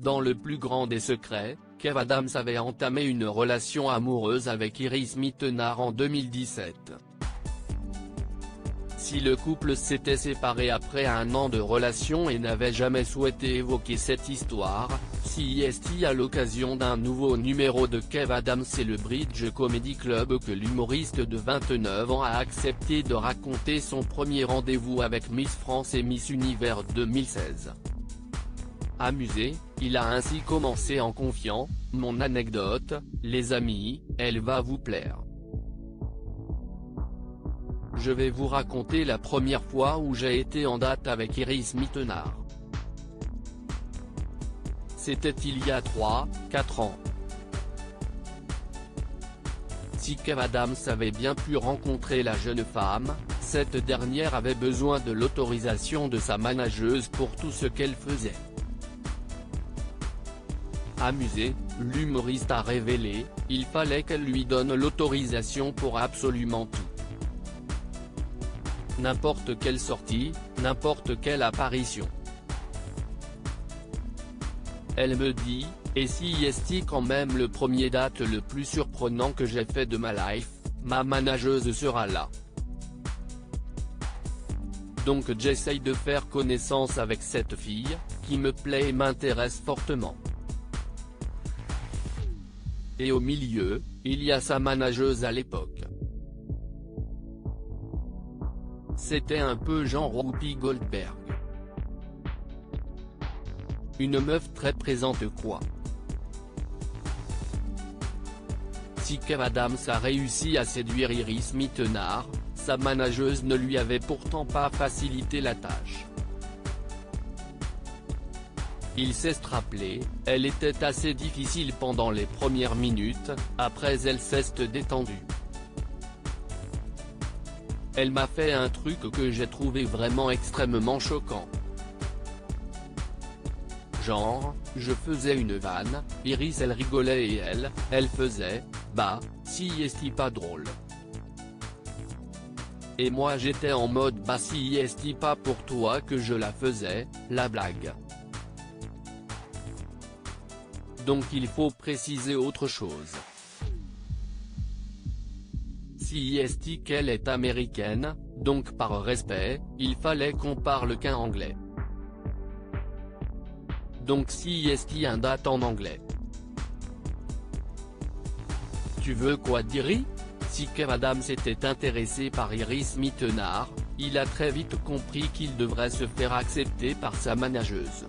Dans le plus grand des secrets, Kev Adams avait entamé une relation amoureuse avec Iris Mittenard en 2017. Si le couple s'était séparé après 1 an de relation et n'avait jamais souhaité évoquer cette histoire, CIST à l'occasion d'un nouveau numéro de Kev Adams et le Bridge Comedy Club que l'humoriste de 29 ans a accepté de raconter son premier rendez-vous avec Miss France et Miss Univers 2016. Amusé, il a ainsi commencé en confiant « Mon anecdote, les amis, elle va vous plaire. Je vais vous raconter la première fois où j'ai été en date avec Iris Mittenard. C'était il y a 3-4 ans. Si Kev Adams avait bien pu rencontrer la jeune femme, cette dernière avait besoin de l'autorisation de sa manageuse pour tout ce qu'elle faisait. Amusé, l'humoriste a révélé, il fallait qu'elle lui donne l'autorisation pour absolument tout. N'importe quelle sortie, n'importe quelle apparition. Elle me dit, et si est quand même le premier date le plus surprenant que j'ai fait de ma life, ma manageuse sera là. Donc j'essaye de faire connaissance avec cette fille, qui me plaît et m'intéresse fortement. Et au milieu, il y a sa manageuse à l'époque. C'était un peu genre Whoopi Goldberg. Une meuf très présente quoi. Si Kev Adams a réussi à séduire Iris Mittenard, sa manageuse ne lui avait pourtant pas facilité la tâche. Il s'est rappelé, elle était assez difficile pendant les premières minutes, après elle s'est détendue. Elle m'a fait un truc que j'ai trouvé vraiment extrêmement choquant. Genre, je faisais une vanne, Iris elle rigolait et elle faisait, bah, si est pas drôle. Et moi j'étais en mode bah si est pas pour toi que je la faisais, la blague. Donc il faut préciser autre chose. Si est qu'elle est américaine, donc par respect, il fallait qu'on parle qu'un anglais. Donc si est un date en anglais. Tu veux quoi dire? Si Kev Adams était intéressé par Iris Mittenard, il a très vite compris qu'il devrait se faire accepter par sa manageuse.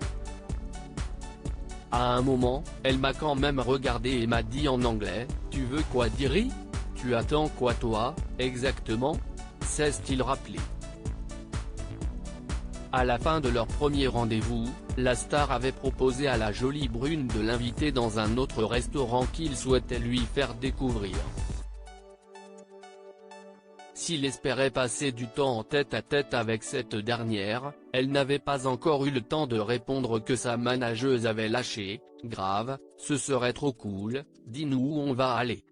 À un moment, elle m'a quand même regardé et m'a dit en anglais, tu veux quoi dire? Tu attends quoi toi, exactement? S'est-il rappelé. À la fin de leur premier rendez-vous, la star avait proposé à la jolie brune de l'inviter dans un autre restaurant qu'il souhaitait lui faire découvrir. S'il espérait passer du temps en tête-à-tête avec cette dernière, elle n'avait pas encore eu le temps de répondre que sa manageuse avait lâché, grave, ce serait trop cool, dis-nous où on va aller.